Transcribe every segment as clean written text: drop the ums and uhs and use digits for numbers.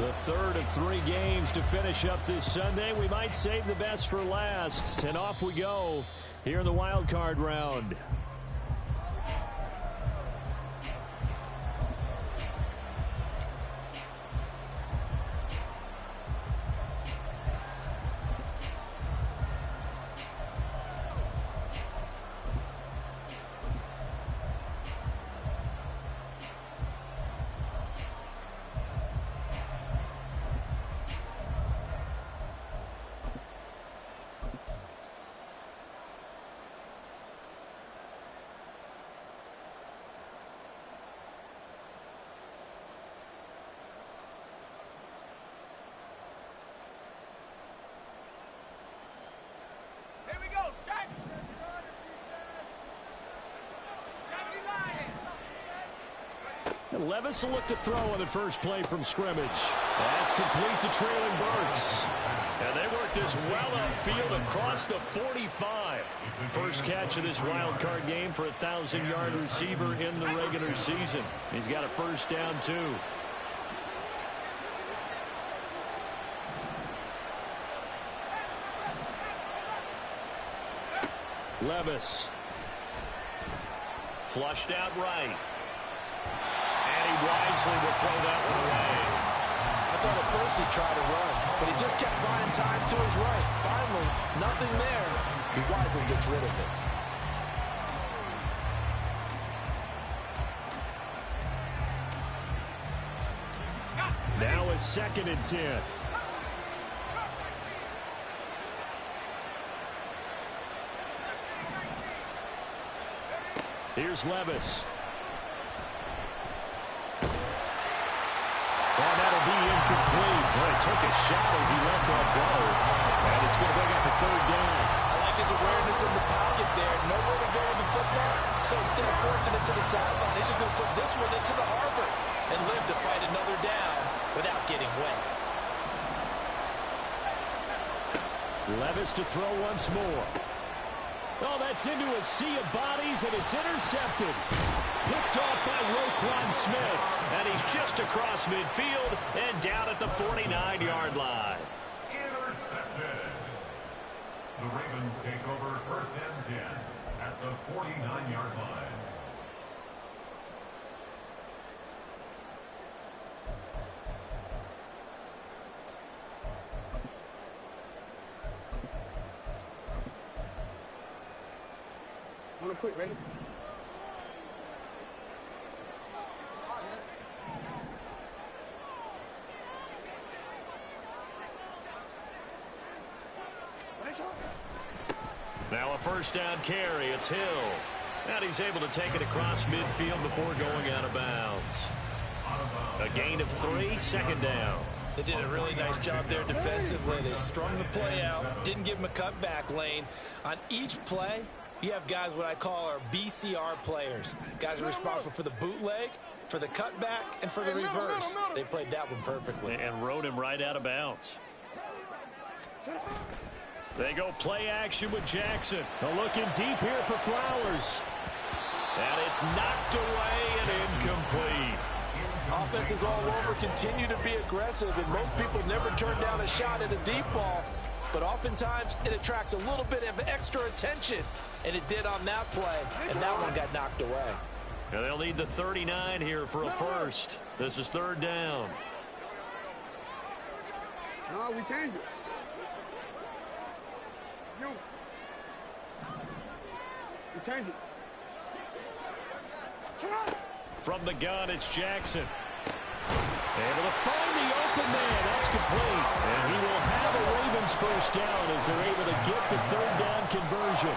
The third of 3 games to finish up this Sunday. We might save the best for last. And off we go here in the wild card round. Levis will look to throw on the first play from scrimmage. That's complete to Traylon Burks. And they work this well upfield across the 45. First catch of this wild card game for a 1,000-yard receiver in the regular season. He's got a first down, too. Levis. Flushed out right. And he wisely will throw that one away. I thought at first he tried to run, but he just kept buying time to his right. Finally, nothing there. He wisely gets rid of it. Now a 2nd and 10. Here's Levis. And that'll be incomplete. Well, he took a shot as he let that go. And it's going to bring up a 3rd down. I like his awareness in the pocket there. Nowhere to go with the football. So instead of forcing it to the sideline, he's just going to put this one into the harbor and live to fight another down without getting wet. Levis to throw once more. Oh, that's into a sea of bodies, and it's intercepted. Picked off by Roquan Smith. And he's just across midfield and down at the 49-yard line. Intercepted. The Ravens take over 1st and 10 at the 49-yard line. Want to quit, ready? Now a 1st down carry. It's Hill. And he's able to take it across midfield before going out of bounds. A gain of 3, 2nd down. They did a really nice job there defensively. They strung the play out, didn't give him a cutback lane. On each play, you have guys what I call our BCR players. Guys are responsible for the bootleg, for the cutback, and for the reverse. They played that one perfectly. And rode him right out of bounds. They go play action with Jackson. Looking deep here for Flowers. And it's knocked away and incomplete. Offenses all over continue to be aggressive, and most people never turn down a shot at a deep ball. But oftentimes, it attracts a little bit of extra attention, and it did on that play, and that one got knocked away. And they'll need the 39 here for a first. This is 3rd down. No, we changed it. We changed it. From the gun, it's Jackson. Able to find the open man. That's complete. And he will have a Ravens first down as they're able to get the 3rd down conversion.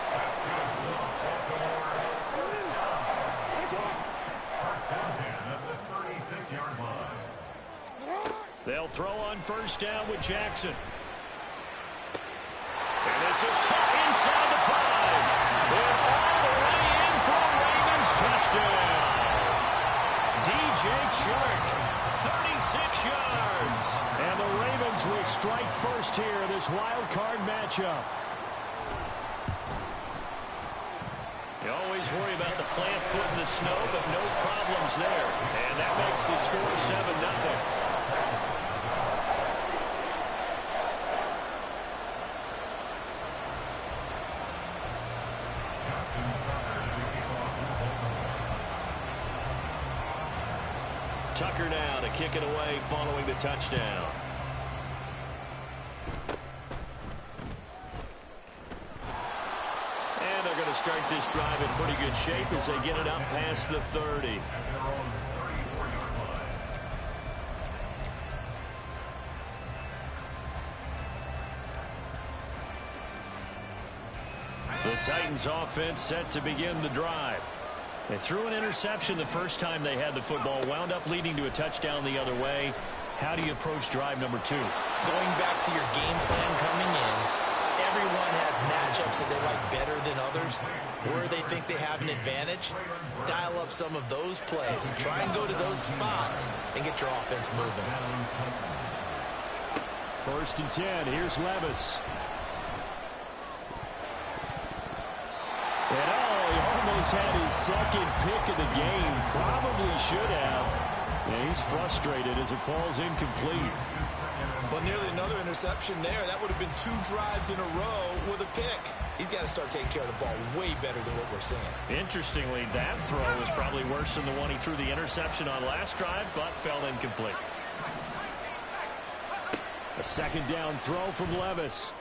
They'll throw on 1st down with Jackson. And this is caught inside the 5. And all the way in for a Ravens touchdown. DJ Chark, 36 yards. And the Ravens will strike first here in this wild card matchup. You always worry about the plant foot in the snow, but no problems there. And that makes the score 7-0. Tucker now to kick it away following the touchdown. And they're going to start this drive in pretty good shape as they get it up past the 30. The Titans offense set to begin the drive. They threw an interception the first time they had the football, wound up leading to a touchdown the other way. How do you approach drive number 2? Going back to your game plan coming in, everyone has matchups that they like better than others. Where they think they have an advantage, dial up some of those plays. Try and go to those spots and get your offense moving. 1st and 10. Here's Levis. And he almost had his second pick of the game. Probably should have. And he's frustrated as it falls incomplete. Well, nearly another interception there. That would have been 2 drives in a row with a pick. He's got to start taking care of the ball way better than what we're seeing. Interestingly, that throw is probably worse than the one he threw the interception on last drive, but fell incomplete. A 2nd down throw from Levis.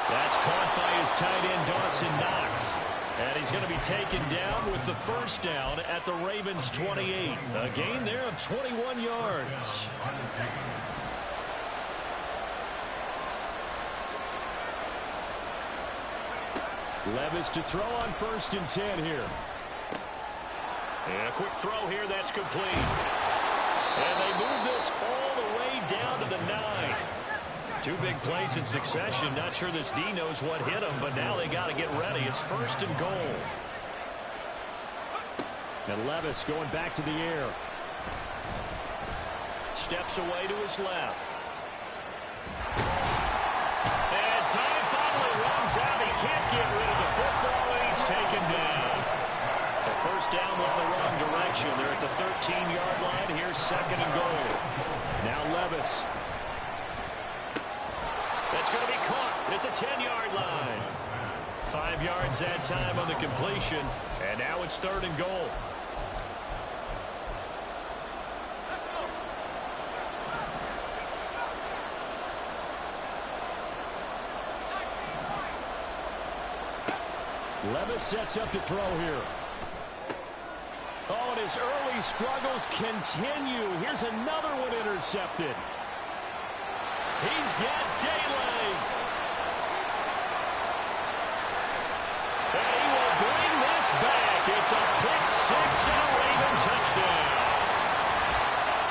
That's caught by his tight end, Dawson Knox. And he's going to be taken down with the 1st down at the Ravens' 28. A gain there of 21 yards. Levis to throw on 1st and 10 here. And a quick throw here that's complete. And they move this all the way down to the 9. 2 big plays in succession. Not sure this D knows what hit him, but now they got to get ready. It's 1st and goal. And Levis going back to the air. Steps away to his left. And time finally runs out. He can't get rid of the football, and he's taken down. So 1st down went the wrong direction. They're at the 13-yard line. Here's 2nd and goal. Now Levis. That's going to be caught at the 10-yard line. 5 yards that time on the completion. And now it's 3rd and goal. Levis sets up to throw here. Oh, and his early struggles continue. Here's another one intercepted. He's got daylight. And he will bring this back. It's a pick 6 and a Raven touchdown.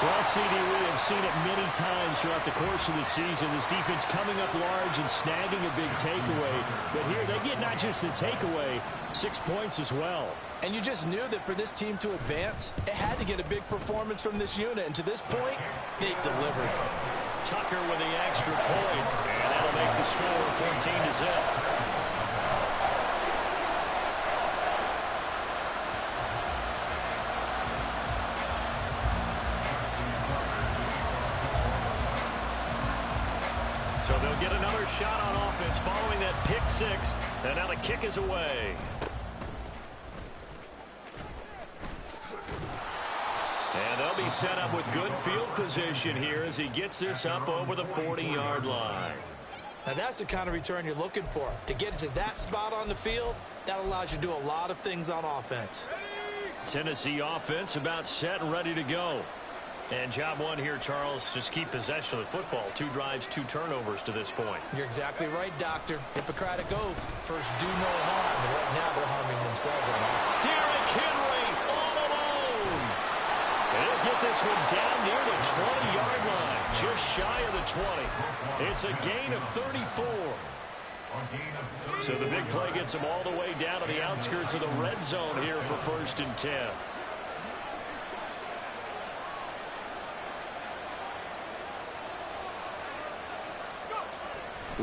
Well, CD, we have seen it many times throughout the course of the season. This defense coming up large and snagging a big takeaway. But here they get not just the takeaway, 6 points as well. And you just knew that for this team to advance, it had to get a big performance from this unit. And to this point, they've delivered. Tucker with the extra point, and that'll make the score 14-0. So they'll get another shot on offense following that pick 6, and now the kick is away. And they'll be set up with good field position here as he gets this up over the 40-yard line. Now that's the kind of return you're looking for. To get to that spot on the field, that allows you to do a lot of things on offense. Tennessee offense about set and ready to go. And job 1 here, Charles, just keep possession of the football. 2 drives, 2 turnovers to this point. You're exactly right, Doctor. Hippocratic oath. First, do no harm. And right now, they're harming themselves on offense. Derrick Henry all alone. He'll get this one down near the 20-yard line, just shy of the 20. It's a gain of 34. So the big play gets him all the way down to the outskirts of the red zone here for 1st and 10.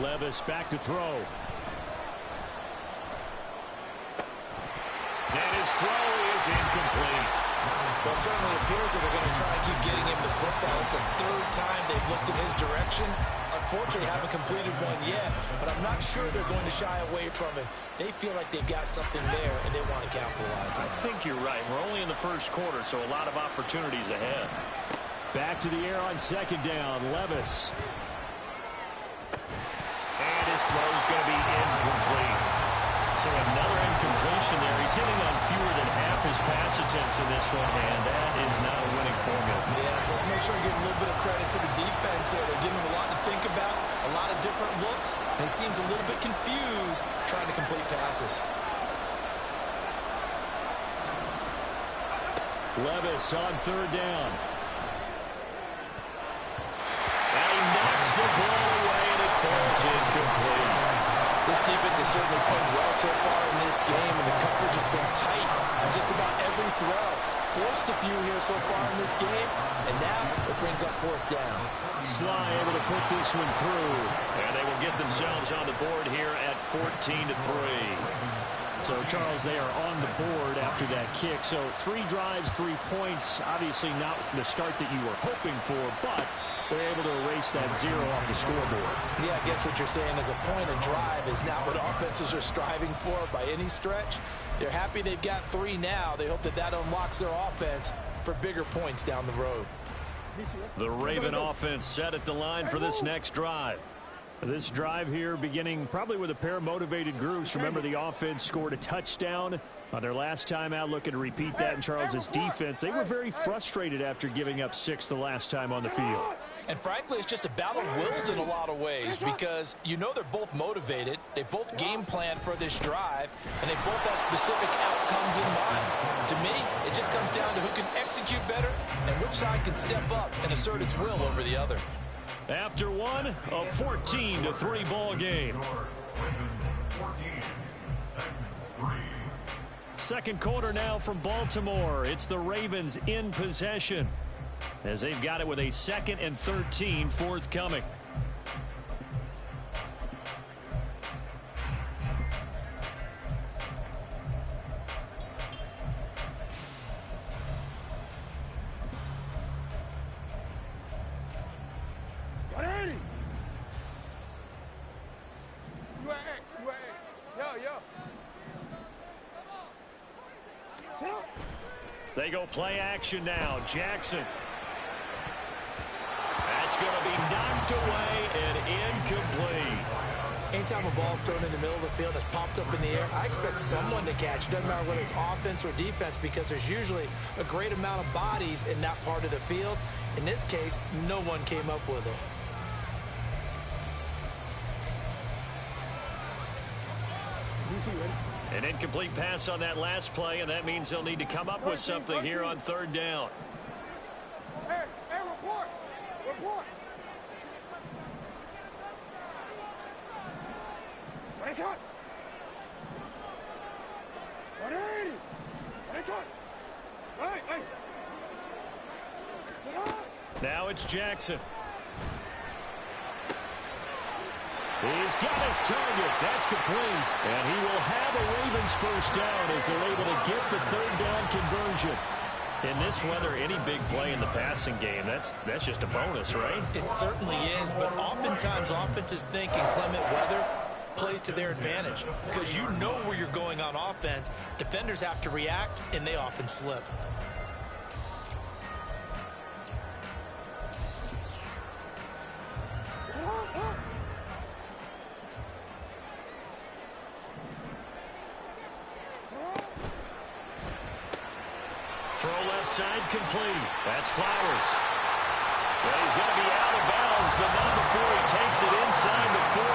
Levis back to throw. And his throw is incomplete. Well, it certainly appears that they're going to try and keep getting him the football. It's the 3rd time they've looked in his direction. unfortunately haven't completed one yet, but I'm not sure they're going to shy away from it. They feel like they've got something there, and they want to capitalize on it. I think you're right. We're only in the first quarter, so a lot of opportunities ahead. Back to the air on second down. Levis. And his throw's going to be incomplete. So another incompletion there. He's hitting on fewer than half his pass attempts in this one, and that is not a winning formula. Yeah, so let's make sure we give a little bit of credit to the defense here. They're giving him a lot to think about, a lot of different looks, and he seems a little bit confused trying to complete passes. Levis on third down. And he knocks the ball away, and it falls incomplete. This defense has certainly played well so far in this game, and the coverage has been tight on just about every throw. Forced a few here so far in this game, and now it brings up fourth down. Sly able to put this one through, and they will get themselves on the board here at 14-3. So, Charles, they are on the board after that kick. So 3 drives, 3 points. Obviously not the start that you were hoping for, but they're able to erase that 0 off the scoreboard. Yeah, I guess what you're saying is a point and drive is not what offenses are striving for by any stretch. They're happy they've got 3 now. They hope that that unlocks their offense for bigger points down the road. The Raven offense set at the line for this next drive. This drive here beginning probably with a pair of motivated groups. Remember, the offense scored a touchdown on their last time out. Looking to repeat that in Charles's defense. They were very frustrated after giving up 6 the last time on the field. And frankly, it's just a battle of wills in a lot of ways because you know they're both motivated. They both game plan for this drive, and they both have specific outcomes in mind. To me, it just comes down to who can execute better and which side can step up and assert its will over the other. After one, a 14-3 ball game. Second quarter now from Baltimore. It's the Ravens in possession as they've got it with a 2nd and 13 forthcoming. They go play action now. Jackson. That's going to be knocked away and incomplete. Anytime a ball's thrown in the middle of the field that's popped up in the air, I expect someone to catch. Doesn't matter whether it's offense or defense because there's usually a great amount of bodies in that part of the field. In this case, no one came up with it. An incomplete pass on that last play, and that means they'll need to come up with something here on third down. Hey, report! Report! Now it's Jackson. He's got his target. That's complete. And he will have a Ravens first down as they're able to get the third down conversion. In this weather, any big play in the passing game, that's just a bonus, right? It certainly is, but oftentimes offenses think inclement weather plays to their advantage because you know where you're going on offense. Defenders have to react, and they often slip. Throw left side complete. That's Flowers. Well, he's going to be out of bounds, but not before he takes it inside the 40.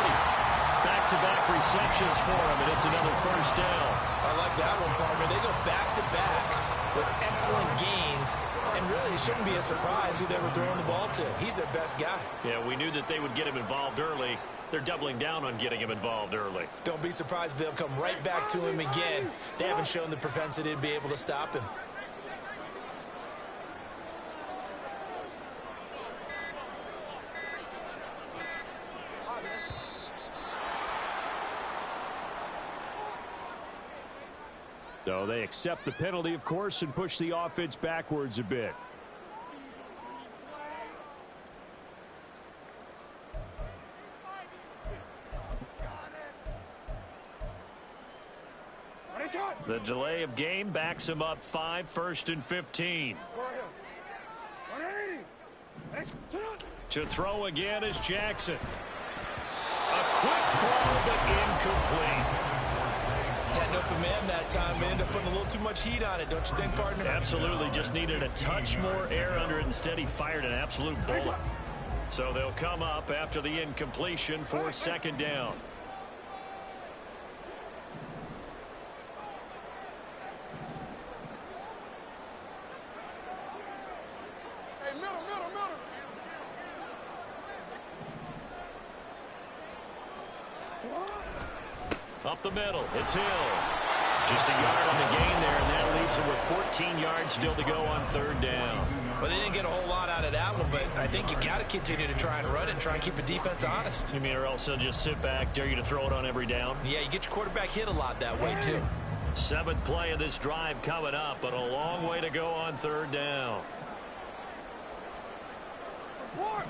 Back-to-back receptions for him, and it's another first down. I like that one, partner. They go back-to-back with excellent gains, and really it shouldn't be a surprise who they were throwing the ball to. He's their best guy. Yeah, we knew that they would get him involved early. They're doubling down on getting him involved early. Don't be surprised they'll come right back to him again. They haven't shown the propensity to be able to stop him. So they accept the penalty, of course, and push the offense backwards a bit. The delay of game backs him up 5, 1st and 15. To throw again is Jackson. A quick throw, but incomplete. Had an open man that time, but ended up putting a little too much heat on it, don't you think, partner? Absolutely. Just needed a touch more air under it. Instead, he fired an absolute bullet. So they'll come up after the incompletion for 2nd down. Up the middle, it's Hill. Just a yard on the gain there, and that leaves him with 14 yards still to go on 3rd down. Well, they didn't get a whole lot out of that one, but I think you got to continue to try and run it and try and keep the defense honest. You mean, or else they'll just sit back, dare you to throw it on every down? Yeah, you get your quarterback hit a lot that way, too. 7th play of this drive coming up, but a long way to go on 3rd down. Report!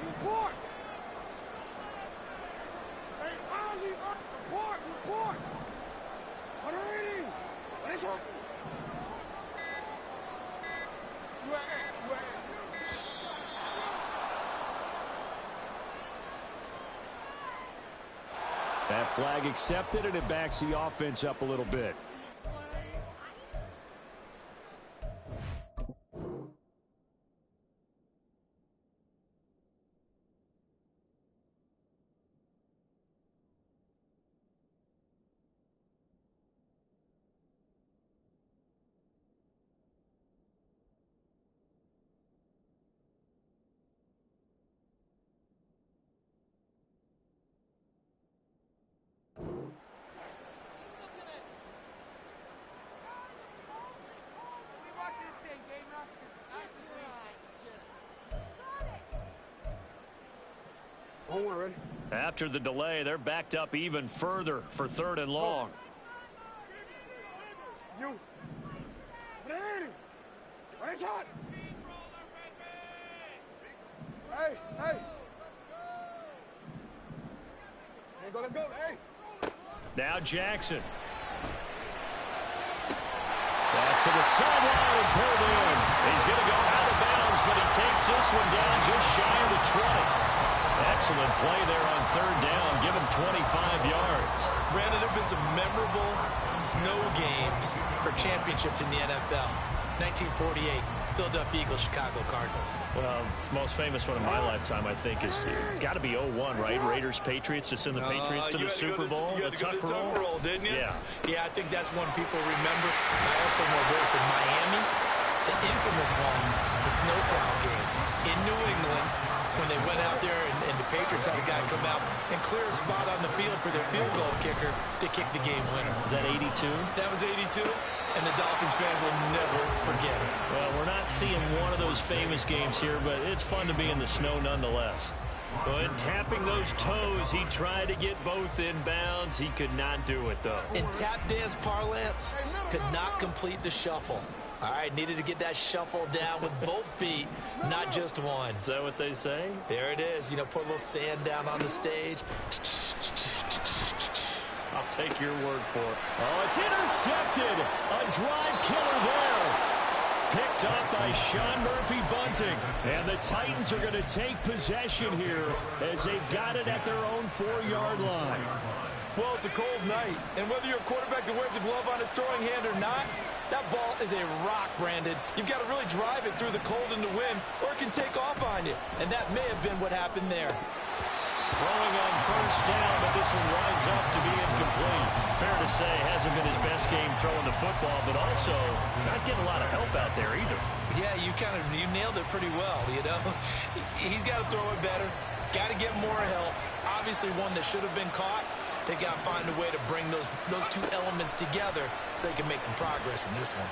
Hey, Ozzy, report! What are you? What is it? That flag accepted, and it backs the offense up a little bit. After the delay, they're backed up even further for 3rd and long. Now Jackson. Pass to the sideline and pulled in. He's going to go out of bounds, but he takes this one down just shy of the 20. Excellent play there on 3rd down. Give him 25 yards. Brandon, there have been some memorable snow games for championships in the NFL. 1948, Philadelphia Eagles, Chicago Cardinals. Well, the most famous one in my lifetime, I think, is got to be 01, right? Raiders, Patriots, to send the Patriots to the Super Bowl. You had to go to the Tuck roll, didn't you? Yeah. Yeah, I think that's one people remember. I also know this in Miami, the infamous one, the snowplow game in New England, when they went out there and the Patriots had a guy come out and clear a spot on the field for their field goal kicker to kick the game winner. Is that 82? That was 82, and the Dolphins fans will never forget it. Well, we're not seeing one of those famous games here, but it's fun to be in the snow nonetheless. But tapping those toes, he tried to get both in bounds. He could not do it, though. In tap dance parlance, could not complete the shuffle. All right, needed to get that shuffle down with both feet, not just one. Is that what they say? There it is. You know, put a little sand down on the stage. I'll take your word for it. Oh, it's intercepted. A drive killer there. Picked up by Sean Murphy Bunting. And the Titans are going to take possession here as they've got it at their own 4-yard line. Well, it's a cold night, and whether you're a quarterback that wears a glove on his throwing hand or not, that ball is a rock, Brandon. You've got to really drive it through the cold and the wind, or it can take off on you. And that may have been what happened there. Throwing on 1st down, but this one winds up to be incomplete. Fair to say, hasn't been his best game throwing the football, but also not getting a lot of help out there either. Yeah, you nailed it pretty well, you know. He's got to throw it better. Got to get more help. Obviously one that should have been caught. They got to find a way to bring those two elements together so they can make some progress in this one.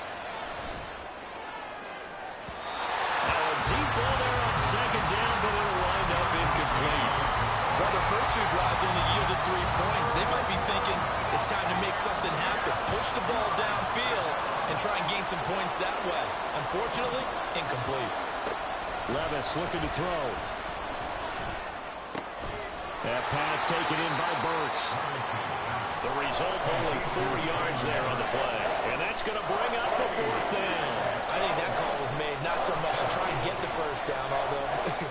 Now a deep ball there on 2nd down, but it'll wind up incomplete. Well, the first 2 drives only yielded 3 points. They might be thinking it's time to make something happen. Push the ball downfield and try and gain some points that way. Unfortunately, incomplete. Levis looking to throw. That pass taken in by Burks. The result, only 4 yards there on the play. And that's going to bring up the 4th down. I think that call was made not so much to try and get the first down, although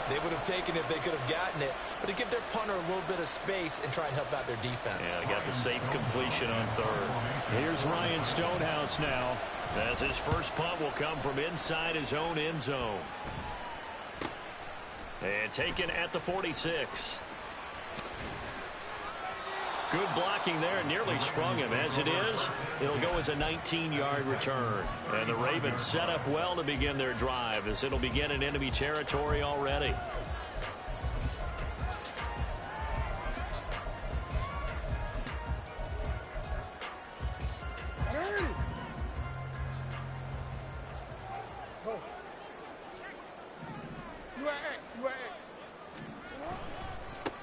they would have taken it if they could have gotten it, but to give their punter a little bit of space and try and help out their defense. Yeah, they got the safe completion on 3rd. Here's Ryan Stonehouse now, as his first punt will come from inside his own end zone. And taken at the 46. Good blocking there, nearly sprung him. As it is, it'll go as a 19-yard return. And the Ravens set up well to begin their drive, as it'll begin in enemy territory already.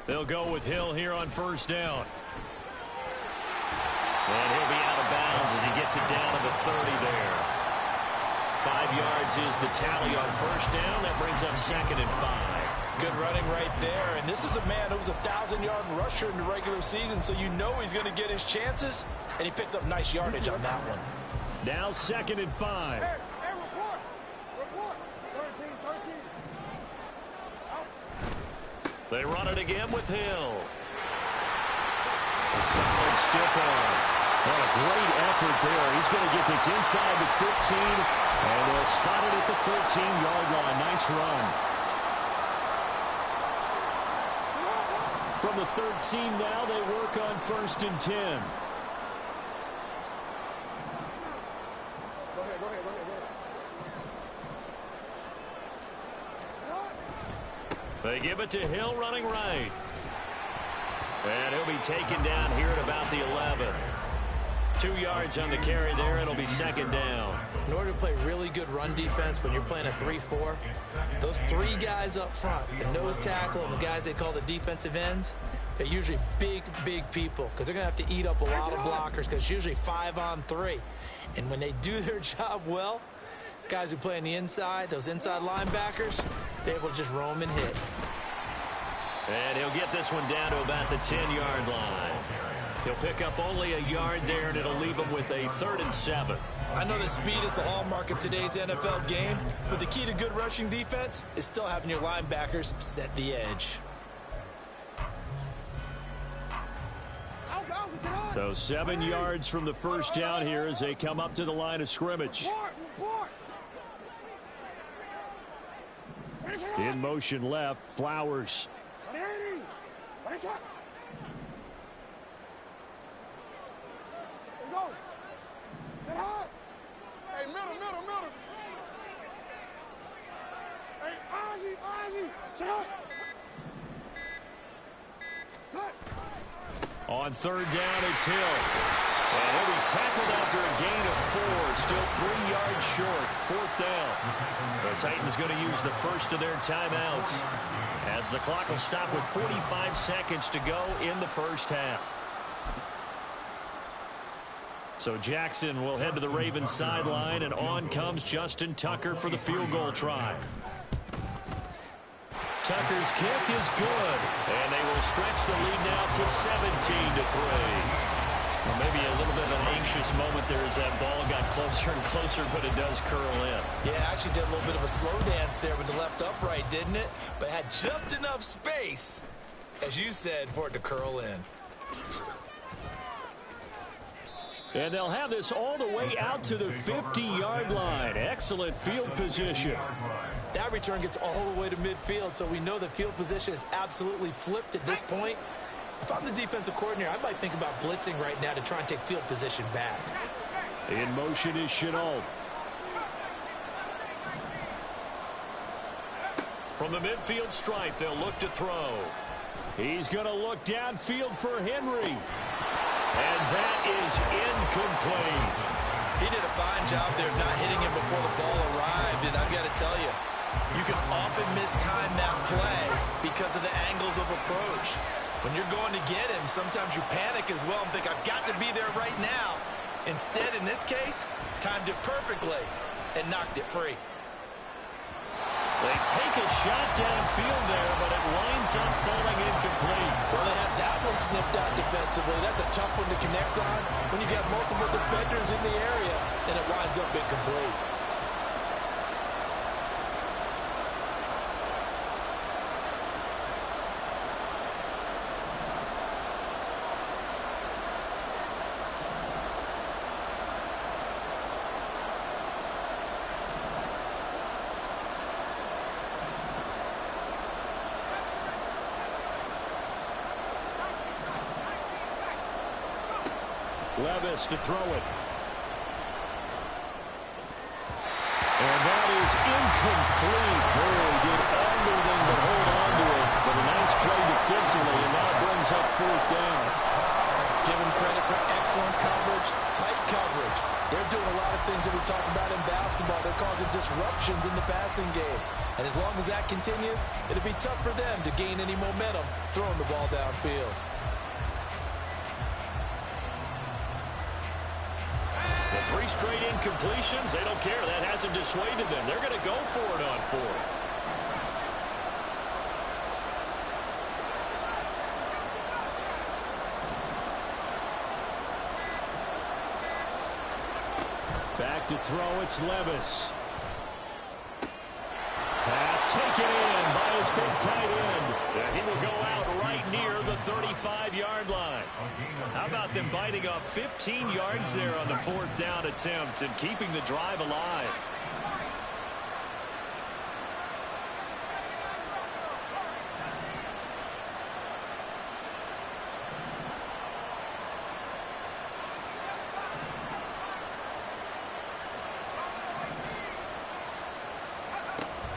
They'll go with Hill here on 1st down. And he'll be out of bounds as he gets it down to the 30 there. 5 yards is the tally on 1st down. That brings up 2nd and 5. Good running right there. And this is a man who was a 1,000-yard rusher in the regular season, so you know he's going to get his chances. And he picks up nice yardage on that one. Now 2nd and 5. Hey, report. Report. 13. They run it again with Hill. A solid stiff arm. What a great effort there. He's going to get this inside the 15, and they'll spot it at the 13-yard line. Nice run. From the 13 now, they work on 1st and 10. Go ahead. They give it to Hill running right. And he'll be taken down here at about the 11. 2 yards on the carry there. It'll be 2nd down. In order to play really good run defense when you're playing a 3-4, those 3 guys up front, the nose tackle and the guys they call the defensive ends, they're usually big people because they're going to have to eat up a lot of blockers because it's usually 5 on 3. And when they do their job well, guys who play on the inside, those inside linebackers, they're able to just roam and hit. And he'll get this one down to about the 10-yard line. He'll pick up only a yard there, and it'll leave him with a 3rd and 7. I know that speed is the hallmark of today's NFL game, but the key to good rushing defense is still having your linebackers set the edge. So 7 yards from the 1st down here as they come up to the line of scrimmage. In motion left, Flowers. Hey, middle. Hey, Ozzy, sit up. Cut. On 3rd down, it's Hill. And he'll be tackled after a gain of 4. Still 3 yards short. 4th down. The Titans going to use the first of their timeouts, as the clock will stop with 45 seconds to go in the 1st half. So Jackson will head to the Ravens sideline, and on comes Justin Tucker for the field goal try. Tucker's kick is good, and they will stretch the lead now to 17-3. Well, maybe a little bit of an anxious moment there as that ball got closer and closer, but it does curl in. Yeah, actually did a little bit of a slow dance there with the left upright, didn't it? But had just enough space, as you said, for it to curl in. And they'll have this all the way out to the 50-yard line. Excellent field position. That return gets all the way to midfield, so we know the field position is absolutely flipped at this point. If I'm the defensive coordinator, I might think about blitzing right now to try and take field position back. In motion is Chenault. From the midfield stripe, they'll look to throw. He's going to look downfield for Henry. And that is incomplete. He did a fine job there of not hitting him before the ball arrived, and I've got to tell you, you can often mistime that play because of the angles of approach. When you're going to get him, sometimes you panic as well and think, I've got to be there right now. Instead, in this case, timed it perfectly and knocked it free. They take a shot downfield there, but it winds up falling incomplete. Well, they have that one snipped out defensively. That's a tough one to connect on when you've got multiple defenders in the area, and it winds up incomplete. Levis to throw it. And that is incomplete. Murray did everything but hold on to it. But a nice play defensively, and now brings up fourth down. Give him credit for excellent coverage, tight coverage. They're doing a lot of things that we talk about in basketball. They're causing disruptions in the passing game. And as long as that continues, it'll be tough for them to gain any momentum throwing the ball downfield. The 3 straight incompletions, they don't care. That hasn't dissuaded them. They're going to go for it on fourth. Back to throw, it's Levis. Pass taken in by his big tight end. He will go out right near the 35-yard line. How about them biting off 15 yards there on the fourth down attempt and keeping the drive alive?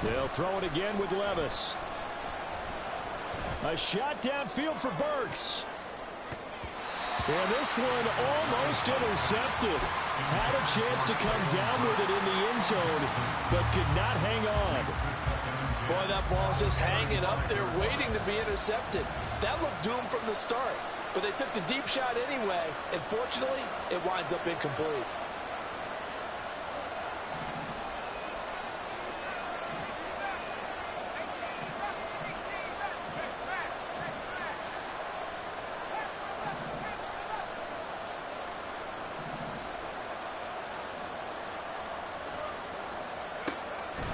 They'll throw it again with Levis. A shot downfield for Burks. And this one almost intercepted. Had a chance to come down with it in the end zone, but could not hang on. Boy, that ball's just hanging up there waiting to be intercepted. That looked doomed from the start, but they took the deep shot anyway, and fortunately, it winds up incomplete.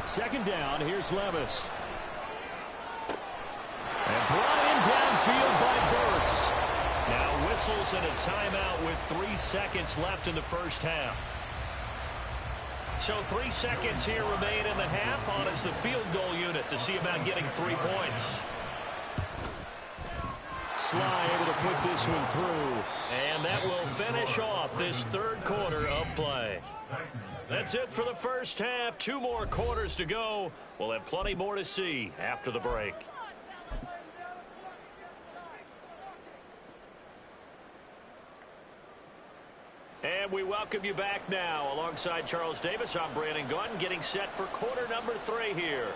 Second down, here's Levis. And brought in downfield by Burks. Now whistles and a timeout with 3 seconds left in the first half. So 3 seconds here remain in the half. On is the field goal unit to see about getting 3 points. Sly able to put this one through. And that will finish off this third quarter of play. That's it for the first half. 2 more quarters to go. We'll have plenty more to see after the break. And we welcome you back now. Alongside Charles Davis, I'm Brandon Gunn, getting set for quarter number 3 here.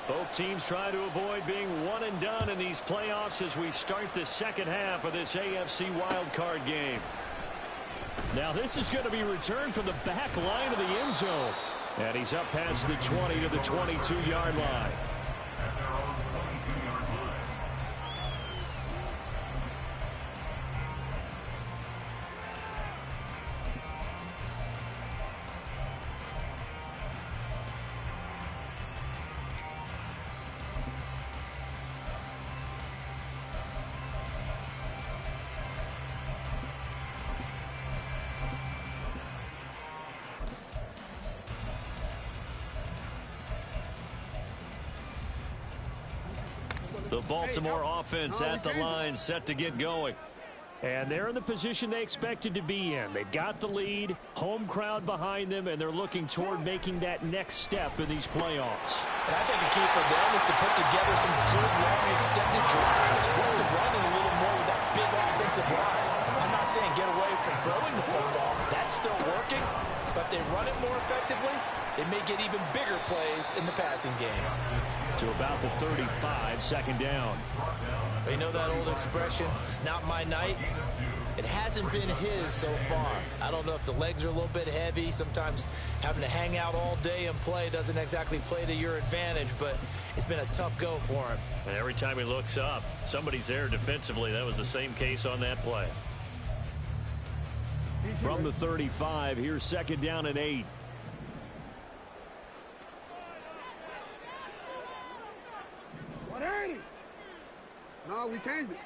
Both teams trying to avoid being one and done in these playoffs as we start the second half of this AFC Wildcard game. Now this is going to be returned from the back line of the end zone. And he's up past the 20 to the 22-yard line. The Baltimore offense at the line, set to get going. And they're in the position they expected to be in. They've got the lead, home crowd behind them, and they're looking toward making that next step in these playoffs. And I think the key for them is to put together some good, long, extended drives. Work the running a little more with that big offensive line. I'm not saying get away from throwing the football. That's still working. But if they run it more effectively, it may get even bigger plays in the passing game. To about the 35, second down. But you know that old expression, it's not my night? It hasn't been his so far. I don't know if the legs are a little bit heavy. Sometimes having to hang out all day and play doesn't exactly play to your advantage, but it's been a tough go for him. And every time he looks up, somebody's there defensively. That was the same case on that play. From the 35, here's 2nd down and 8. No, we changed it.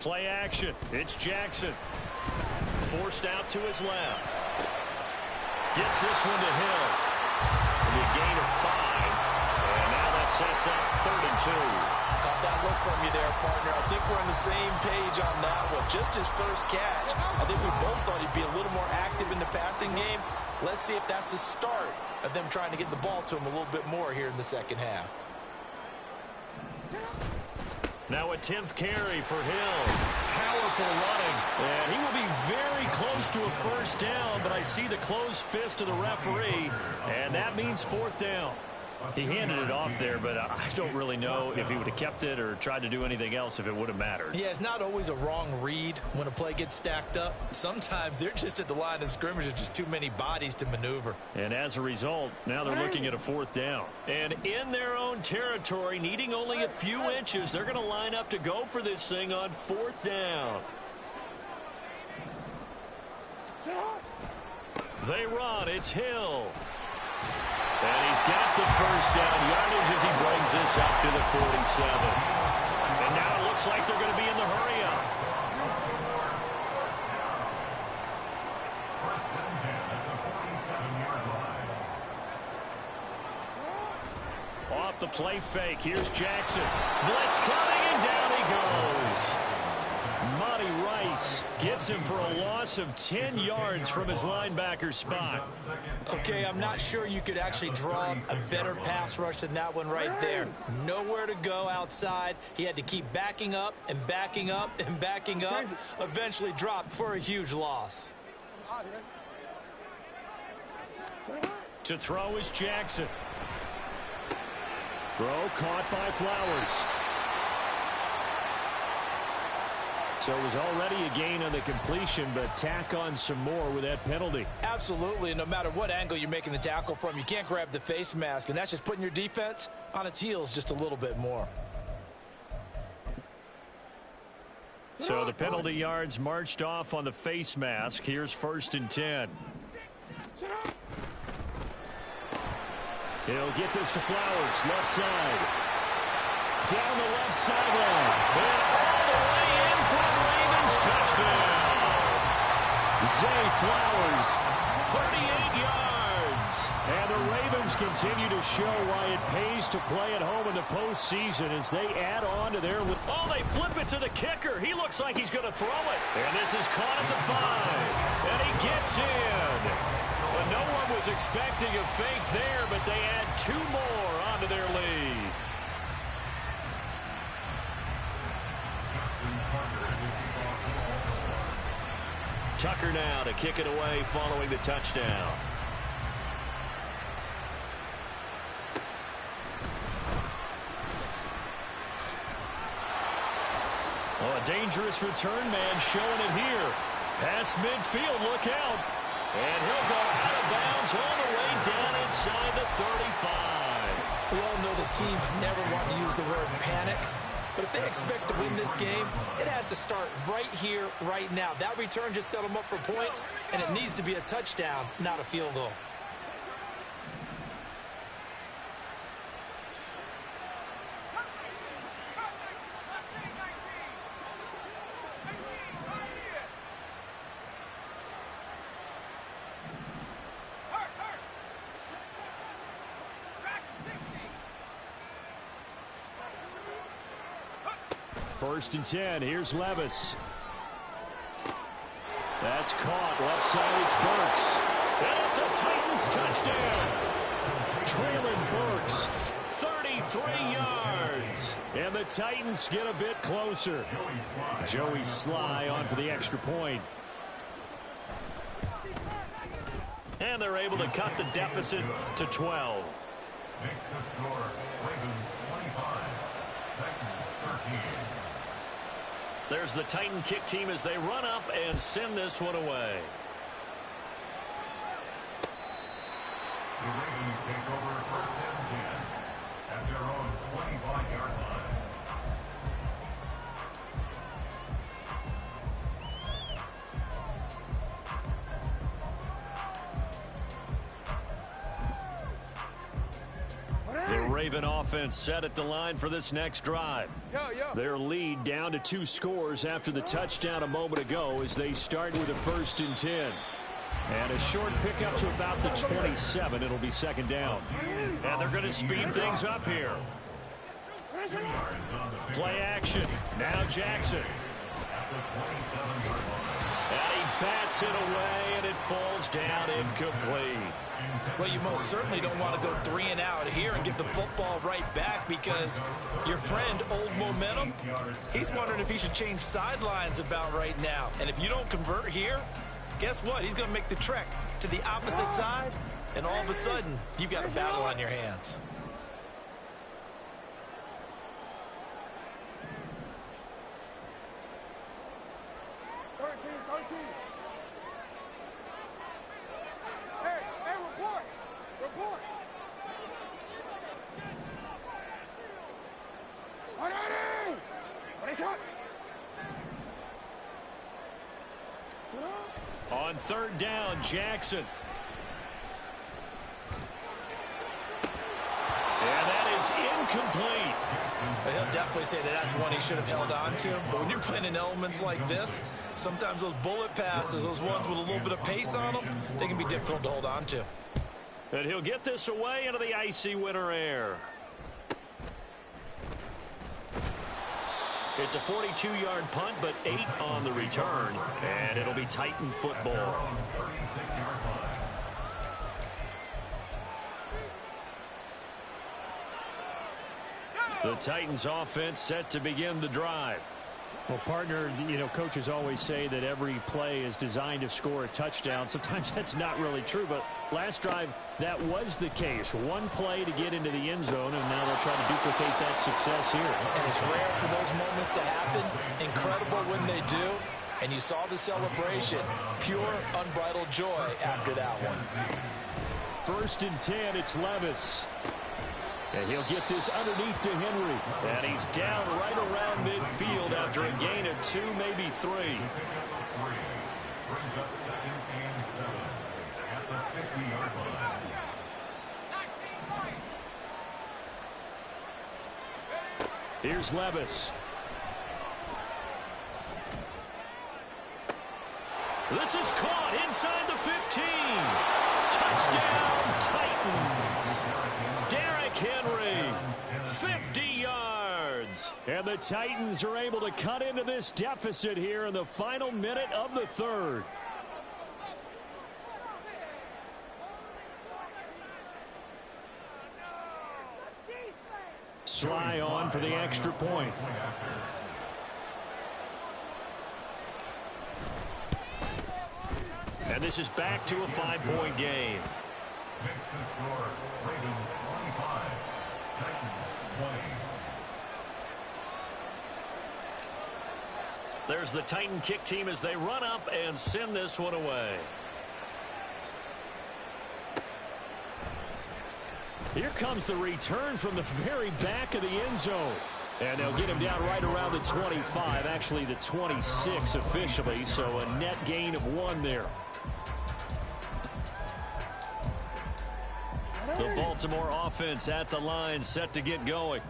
Play action. It's Jackson. Forced out to his left. Gets this one to Hill. A gain of 5. And now that sets up 3rd and 2. Caught that look from you there, partner. I think we're on the same page on that one. Just his first catch. I think we both thought he'd be a little more active in the passing game. Let's see if that's the start of them trying to get the ball to him a little bit more here in the second half. Now a 10th carry for Hill. Powerful running. And he will be very close to a first down, but I see the closed fist of the referee, and that means 4th down. He handed it off there, but I don't really know if he would have kept it or tried to do anything else if it would have mattered. Yeah, it's not always a wrong read when a play gets stacked up. Sometimes they're just at the line of scrimmage. There's just too many bodies to maneuver. And as a result, now they're looking at a 4th down. And in their own territory, needing only a few inches, they're going to line up to go for this thing on 4th down. They run. It's Hill. And he's got the first down yardage as he brings this up to the 47. And now it looks like they're going to be in the hurry-up. First and 10 at the 47-yard line. Off the play fake. Here's Jackson. Blitz coming, and down he goes. Monty Rice gets him for a loss of 10 yards from his linebacker spot. Okay, I'm not sure you could actually draw a better pass rush than that one right there. Nowhere to go outside. He had to keep backing up and backing up and backing up. Eventually dropped for a huge loss. To throw is Jackson. Throw caught by Flowers. So it was already a gain on the completion, but tack on some more with that penalty. Absolutely, and no matter what angle you're making the tackle from, you can't grab the face mask, and that's just putting your defense on its heels just a little bit more. So the penalty yards marched off on the face mask. Here's 1st and 10. He'll get this to Flowers, left side. Down the left sideline. And all the way in for a Ravens touchdown. Zay Flowers, 38 yards. And the Ravens continue to show why it pays to play at home in the postseason as they add on to their... Oh, they flip it to the kicker. He looks like he's going to throw it. And this is caught at the 5. And he gets in. Well, no one was expecting a fake there, but they add 2 more onto their lead. Tucker now to kick it away following the touchdown. Oh, a dangerous return man showing it here. Past midfield, look out. And he'll go out of bounds all the way down inside the 35. We all know the teams never want to use the word panic. But if they expect to win this game, it has to start right here, right now. That return just set them up for points, and it needs to be a touchdown, not a field goal. First and 10. Here's Levis. That's caught. Left side, it's Burks. And it's a Titans touchdown. Traylon Burks, 33 yards. And the Titans get a bit closer. Joey Sly on for the extra point. And they're able to cut the deficit to 12. Makes the score Ravens 25, Titans 13. There's the Titan kick team as they run up and send this one away. The Ravens take over first and 10 at their own 25-yard line. The Raven offense set at the line for this next drive. Their lead down to 2 scores after the touchdown a moment ago as they start with a 1st and 10. And a short pickup to about the 27. It'll be 2nd down. And they're going to speed things up here. Play action. Now Jackson. And he bats it away, and it falls down incomplete. Well, you most certainly don't want to go 3 and out here and get the football right back because your friend, Old Momentum, he's wondering if he should change sidelines about right now. And if you don't convert here, guess what? He's going to make the trek to the opposite side, and all of a sudden, you've got a battle on your hands. Report. On 3rd down, Jackson. And that is incomplete. He'll definitely say that that's one he should have held on to. But when you're playing in elements like this, sometimes those bullet passes, those ones with a little bit of pace on them, they can be difficult to hold on to. And he'll get this away into the icy winter air. It's a 42-yard punt, but 8 on the return. And it'll be Titan football. The Titans offense set to begin the drive. Well, partner, coaches always say that every play is designed to score a touchdown. Sometimes that's not really true, but last drive, that was the case. One play to get into the end zone, and now they'll try to duplicate that success here. And it's rare for those moments to happen. Incredible when they do. And you saw the celebration. Pure, unbridled joy after that one. 1st and 10, it's Levis. And he'll get this underneath to Henry. And he's down right around midfield after a gain of 2, maybe 3. Brings up 2nd and 7 at the 50-yard line. Here's Levis. This is caught inside the 15. Touchdown, Titans. Derrick Henry, 50 yards. And the Titans are able to cut into this deficit here in the final minute of the 3rd. Sly on for the extra point. And this is back to a 5-point game. Makes the score Ravens 25, Titans 20. There's the Titan kick team as they run up and send this one away. Here comes the return from the very back of the end zone. And they'll get him down right around the 25, actually the 26 officially, so a net gain of 1 there. The Baltimore offense at the line, set to get going.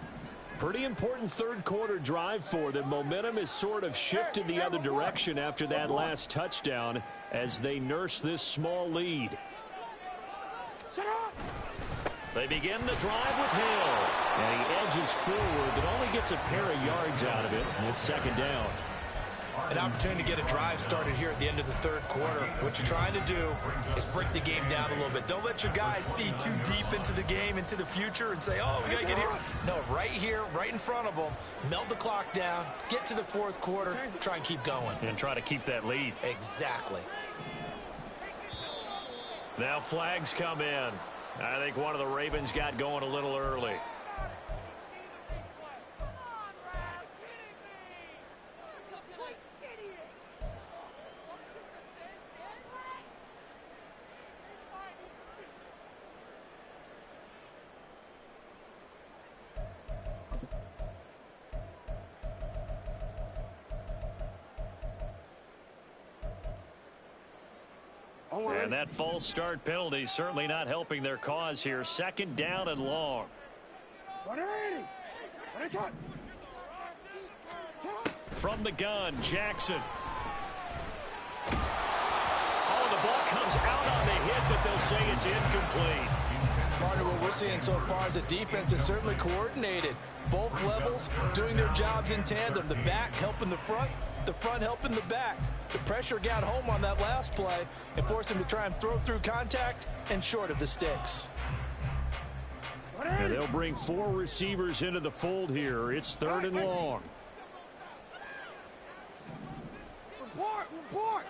Pretty important 3rd quarter drive for them. Momentum has sort of shifted the other direction after that last touchdown as they nurse this small lead. They begin the drive with Hill. And he edges forward, but only gets a pair of yards out of it. And it's 2nd down. An opportunity to get a drive started here at the end of the 3rd quarter. What you're trying to do is break the game down a little bit. Don't let your guys see too deep into the game, into the future, and say, oh, we got to get here. No, right here, right in front of them, melt the clock down, get to the 4th quarter, try and keep going. And try to keep that lead. Exactly. Now flags come in. I think one of the Ravens got going a little early. And that false start penalty certainly not helping their cause here. 2nd down and long. From the gun, Jackson. Oh, the ball comes out on the hit, but they'll say it's incomplete. Part of what we're seeing so far is the defense is certainly coordinated. Both levels doing their jobs in tandem. The back helping the front helping the back. The pressure got home on that last play and forced him to try and throw through contact and short of the sticks. And they'll bring 4 receivers into the fold here. It's 3rd and long. Report.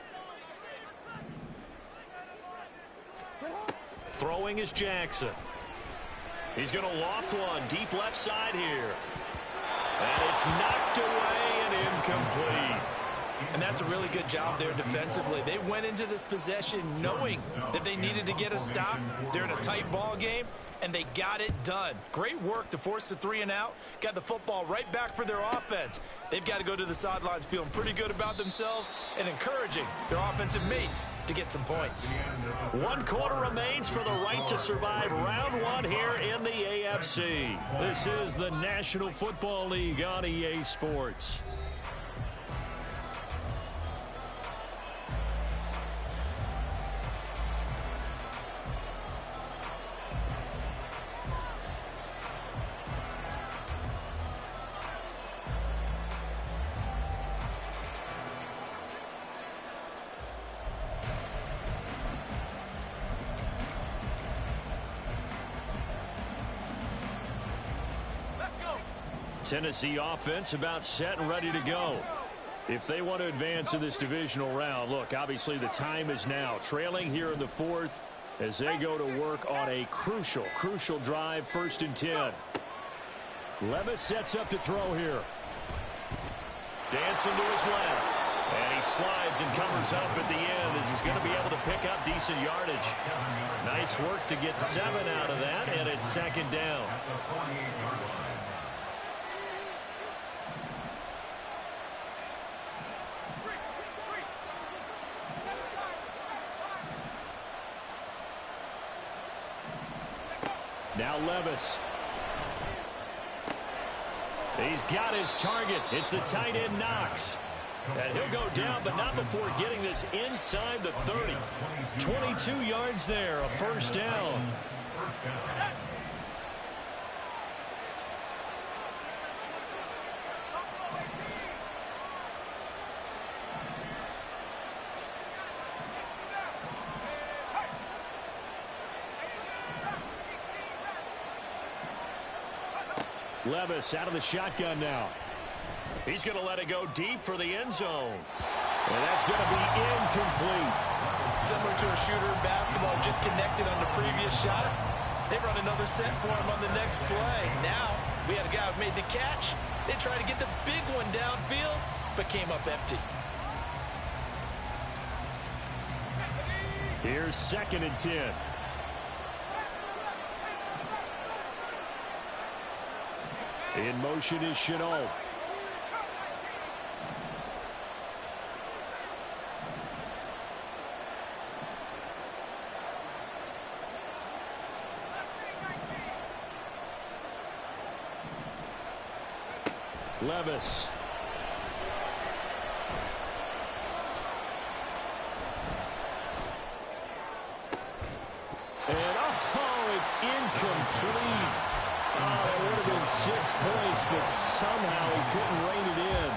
Throwing is Jackson. He's going to loft one deep left side here. And it's knocked away and incomplete. And that's a really good job there defensively. They went into this possession knowing that they needed to get a stop. They're in a tight ball game, and they got it done. Great work to force the 3 and out. Got the football right back for their offense. They've got to go to the sidelines feeling pretty good about themselves and encouraging their offensive mates to get some points. 1 quarter remains for the right to survive round 1 here in the AFC. This is the National Football League on EA Sports. Tennessee offense about set and ready to go. If they want to advance in this divisional round, look, obviously the time is now. Trailing here in the 4th as they go to work on a crucial drive, 1st and 10. Levis sets up to throw here. Dancing to his left. And he slides and covers up at the end as he's going to be able to pick up decent yardage. Nice work to get 7 out of that, and it's 2nd down. Now Levis. He's got his target. It's the tight end Knox. And he'll go down, but not before getting this inside the 30. 22 yards there, a 1st down. Levis out of the shotgun now. He's going to let it go deep for the end zone. And that's going to be incomplete. Similar to a shooter in basketball, just connected on the previous shot. They run another set for him on the next play. Now, we had a guy who made the catch. They tried to get the big one downfield, but came up empty. Here's 2nd and 10. In motion is Chenault. Levis. And it's incomplete. It would have been 6 points, but somehow he couldn't rein it in.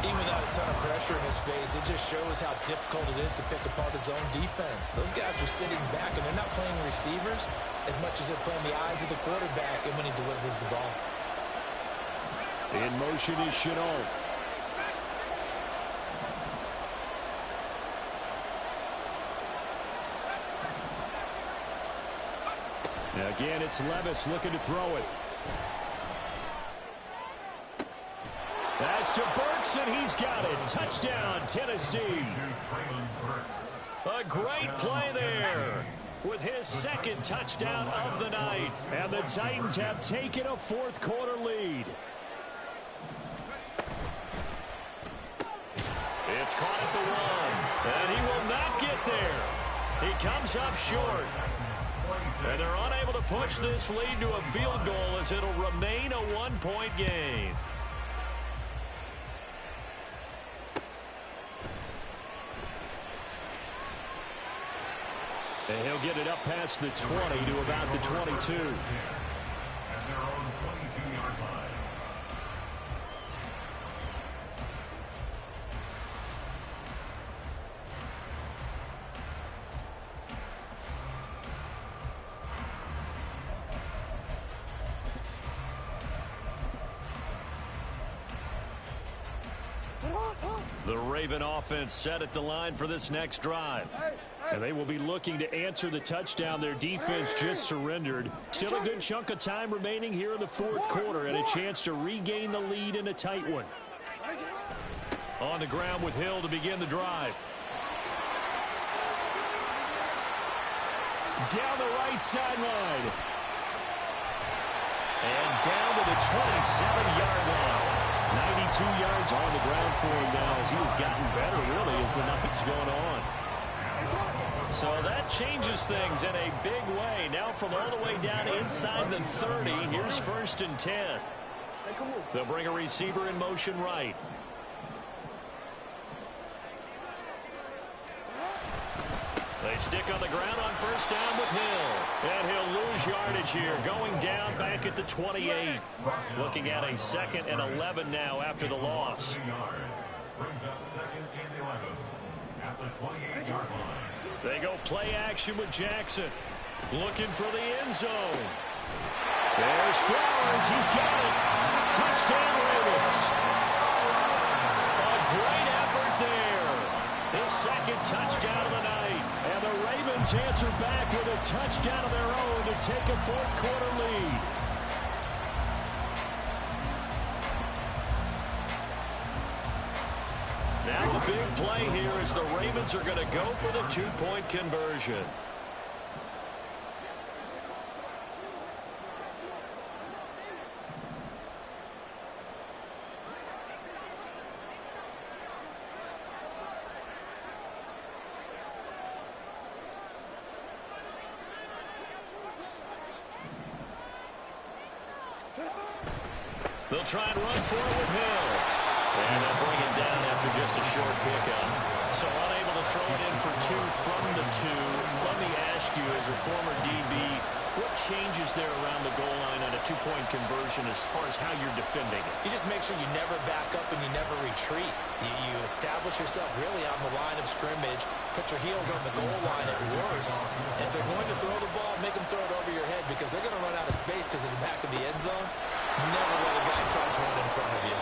Even without a ton of pressure in his face, it just shows how difficult it is to pick apart his own defense. Those guys are sitting back, and they're not playing receivers as much as they're playing the eyes of the quarterback and when he delivers the ball. In motion is Chenault. Again, it's Levis looking to throw it. That's to Burks, and he's got it. Touchdown, Tennessee. A great play there with his second touchdown of the night. And the Titans have taken a fourth quarter lead. It's caught at the 1, and he will not get there. He comes up short. And they're unable to push this lead to a field goal as it'll remain a 1-point game. And he'll get it up past the 20 to about the 22. At their own 22-yard line. The Raven offense set at the line for this next drive. And they will be looking to answer the touchdown their defense just surrendered. Still a good chunk of time remaining here in the fourth quarter and a chance to regain the lead in a tight one. On the ground with Hill to begin the drive. Down the right sideline. And down to the 27-yard line. 92 yards on the ground for him now as he has gotten better, really, as the night's going on. So that changes things in a big way. Now from all the way down inside the 30, here's 1st and 10. They'll bring a receiver in motion right. They stick on the ground on 1st down with Hill. And he'll lose yardage here, going down back at the 28. Looking at a 2nd and 11 now after the loss. Brings up 2nd and 11 at the 28-yard line. They go play action with Jackson. Looking for the end zone. There's Flowers. He's got it. Touchdown, Ravens. A great effort there. His 2nd touchdown of the night. And the Ravens answer back with a touchdown of their own to take a fourth quarter lead. Now a big play here as the Ravens are going to go for the 2-point conversion. They'll try and run for it with Hill. And they'll bring it down after just a short pickup. So unable to throw it in for 2 from the 2. Let me ask you, as a former DB, what changes there around the goal line on a 2-point conversion as far as how you're defending it? You just make sure you never back up and you never retreat. You establish yourself really on the line of scrimmage, put your heels on the goal line at worst. And if they're going to throw the ball, make them throw it over your head because they're going to run out of space because of the back of the end zone. Never let a guy catch one in front of you.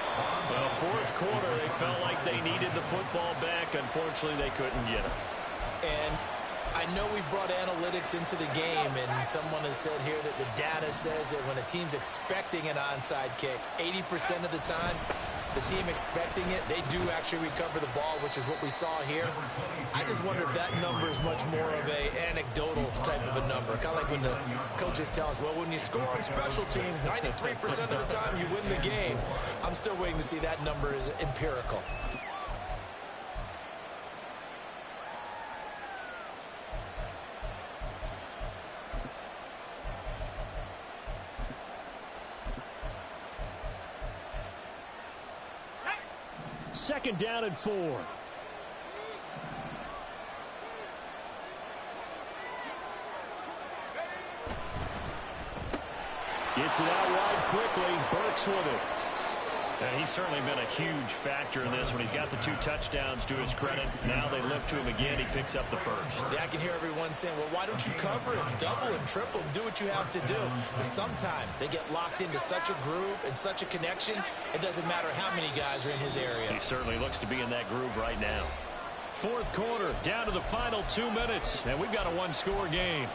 Well, fourth quarter, they felt like they needed the football back. Unfortunately, they couldn't get it. And I know we brought analytics into the game, and someone has said here that the data says that when a team's expecting an onside kick, 80% of the time, the team expecting it, they do actually recover the ball, which is what we saw here. I just wonder if that number is much more of a anecdotal type of a number. Kind of like when the coaches tell us, well, when you score on special teams, 93% of the time you win the game. I'm still waiting to see that number is empirical. Second down and 4. Gets it out wide quickly. Burks with it. And he's certainly been a huge factor in this when he's got the 2 touchdowns to his credit. Now they look to him again. He picks up the first. Yeah, I can hear everyone saying, well, why don't you cover him, double him, triple him, do what you have to do. But sometimes they get locked into such a groove and such a connection, it doesn't matter how many guys are in his area. He certainly looks to be in that groove right now. Fourth quarter, down to the final 2 minutes, and we've got a 1-score game.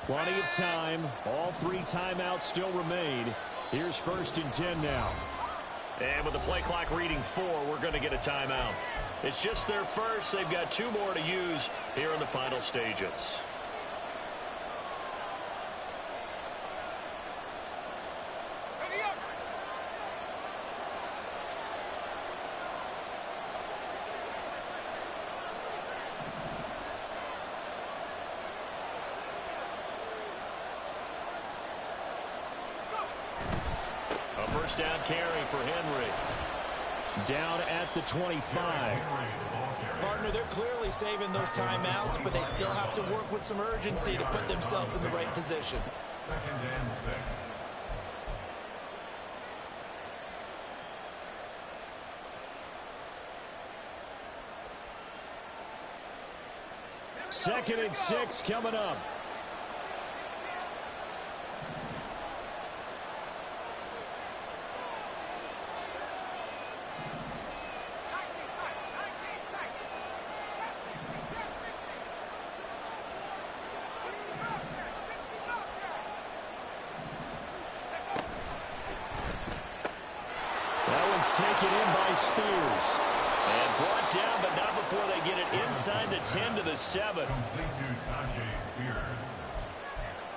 Plenty of time. All 3 timeouts still remain. Here's 1st and 10 now. And with the play clock reading 4, we're going to get a timeout. It's just their first. They've got 2 more to use here in the final stages. First down carry for Henry. Down at the 25. Partner, they're clearly saving those timeouts, but they still have to work with some urgency to put themselves in the right position. 2nd and 6. 2nd and 6 coming up. Taken in by Spears. And brought down, but not before they get it inside the 10 to the 7. Complete to Tajay Spears.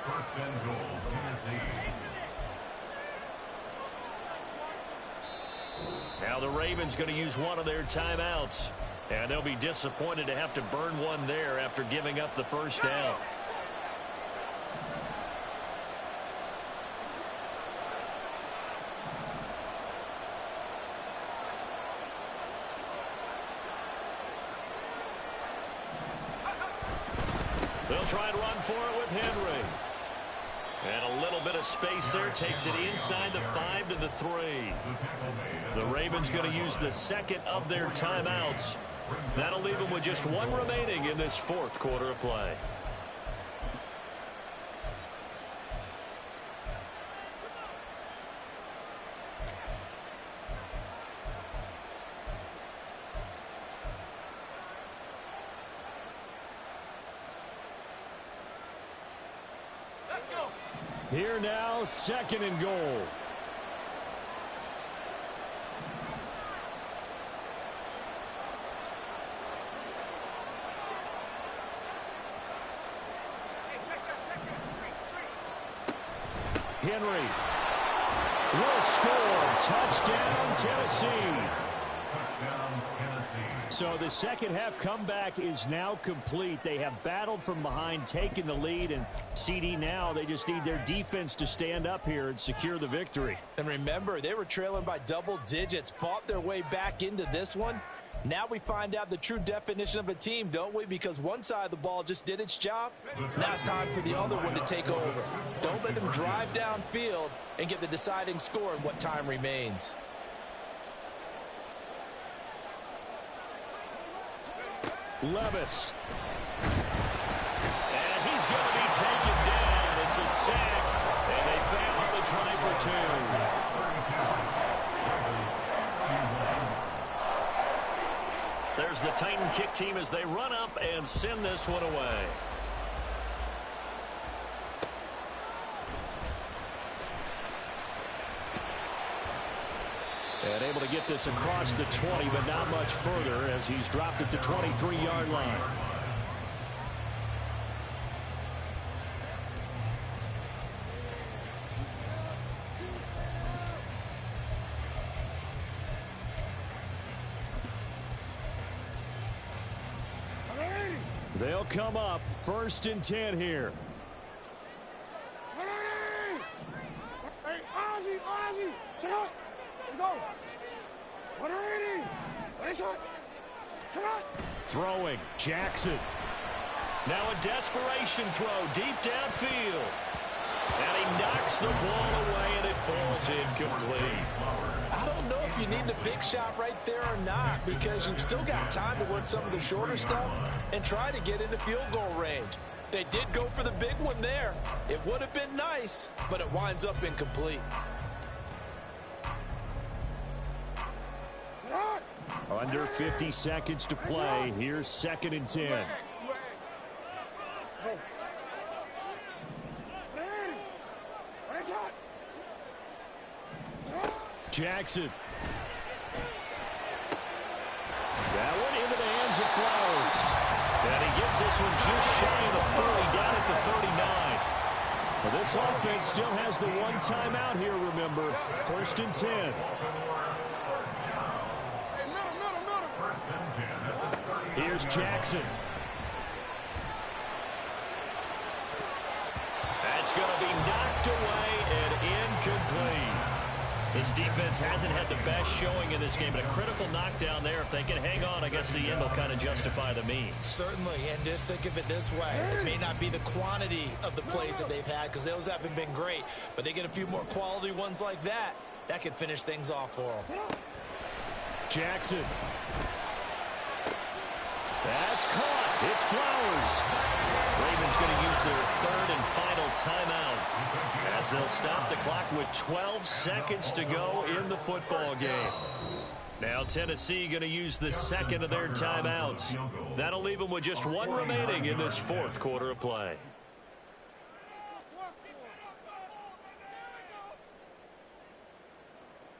1st and goal, Tennessee. Now the Ravens going to use one of their timeouts. And they'll be disappointed to have to burn one there after giving up the first down. They'll try and run for it with Henry. And a little bit of space there takes it inside the 5 to the 3. The Ravens going to use the 2nd of their timeouts. That'll leave them with just 1 remaining in this 4th quarter of play. Here now, 2nd and goal. Henry will score. Touchdown, Tennessee. Touchdown, Tennessee. So the second half comeback is now complete. They have battled from behind, taken the lead, and CD now, they just need their defense to stand up here and secure the victory. And remember, they were trailing by double digits, fought their way back into this one. Now we find out the true definition of a team, don't we? Because one side of the ball just did its job. Now it's time for the other one to take over. Don't let them drive downfield and get the deciding score in what time remains. Levis. And he's going to be taken down. It's a sack, and they fail on the try for 2. There's the Titan kick team as they run up and send this one away. And able to get this across the 20, but not much further as he's dropped at the 23-yard line. They'll come up 1st and 10 here. Hey, Ozzie, sit up. Go. 180. Sit up. Throwing, Jackson. Now a desperation throw deep downfield. And he knocks the ball away, and it falls incomplete. I don't know if you need the big shot right there or not, because you've still got time to work some of the shorter stuff and try to get into field goal range. They did go for the big one there. It would have been nice, but it winds up incomplete. Under 50 seconds to play. Here's 2nd and 10. Jackson. That one into the hands of Flowers. And he gets this one just shy of the 40, down at the 39. Well, this offense still has the one timeout here, remember. 1st and 10. Here's Jackson. That's going to be knocked away and incomplete. This defense hasn't had the best showing in this game, but a critical knockdown there. If they can hang on, I guess the end will kind of justify the means. Certainly, and just think of it this way. It may not be the quantity of the plays that they've had because those haven't been great, but they get a few more quality ones like that. That can finish things off for them. Jackson. That's caught. It's Flowers. Ravens going to use their 3rd and final timeout as they'll stop the clock with 12 seconds to go in the football game. Now Tennessee going to use the 2nd of their timeouts. That'll leave them with just 1 remaining in this 4th quarter of play.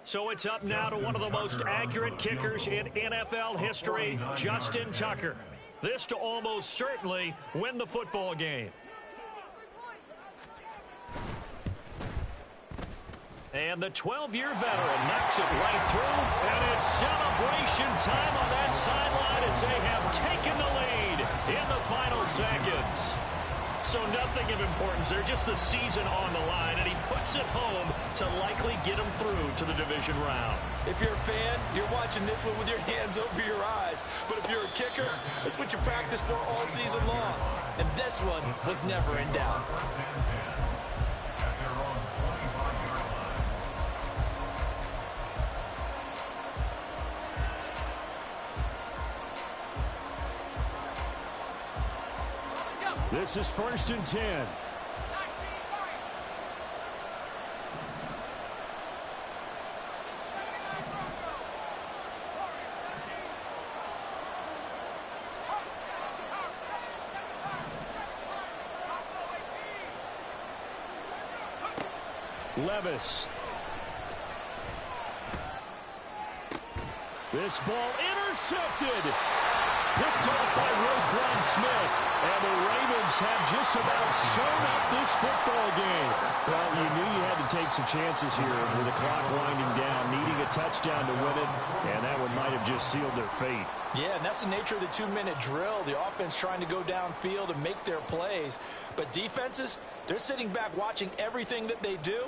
So it's up now to one of the most accurate kickers in NFL history, Justin Tucker. This to almost certainly win the football game. And the 12-year veteran knocks it right through, and it's celebration time on that sideline as they have taken the lead in the final seconds. So nothing of importance there, just the season on the line, and he puts it home to likely get him through to the division round. If you're a fan, you're watching this one with your hands over your eyes. But if you're a kicker, that's what you practice for all season long. And this one was never in doubt. This is 1st and 10. Levis. This ball intercepted. Picked off by Roquan Smith. And the Ravens have just about sewn up this football game. Well, you knew you had to take some chances here with the clock winding down, needing a touchdown to win it, and that one might have just sealed their fate. Yeah, and that's the nature of the 2-minute drill. The offense trying to go downfield and make their plays. But defenses, they're sitting back watching everything that they do,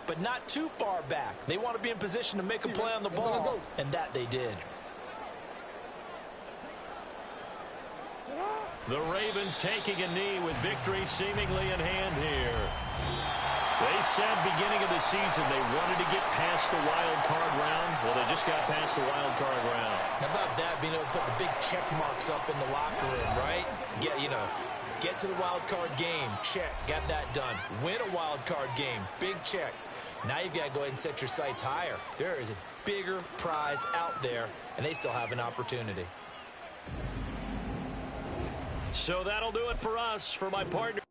but not too far back. They want to be in position to make a play on the ball, and that they did. The Ravens taking a knee with victory seemingly in hand here. They said beginning of the season they wanted to get past the wild card round. Well, they just got past the wild card round. How about that, being able to put the big check marks up in the locker room, right? Get to the wild card game, check, got that done. Win a wild card game, big check. Now you've got to go ahead and set your sights higher. There is a bigger prize out there, and they still have an opportunity. So that'll do it for us. For my partner.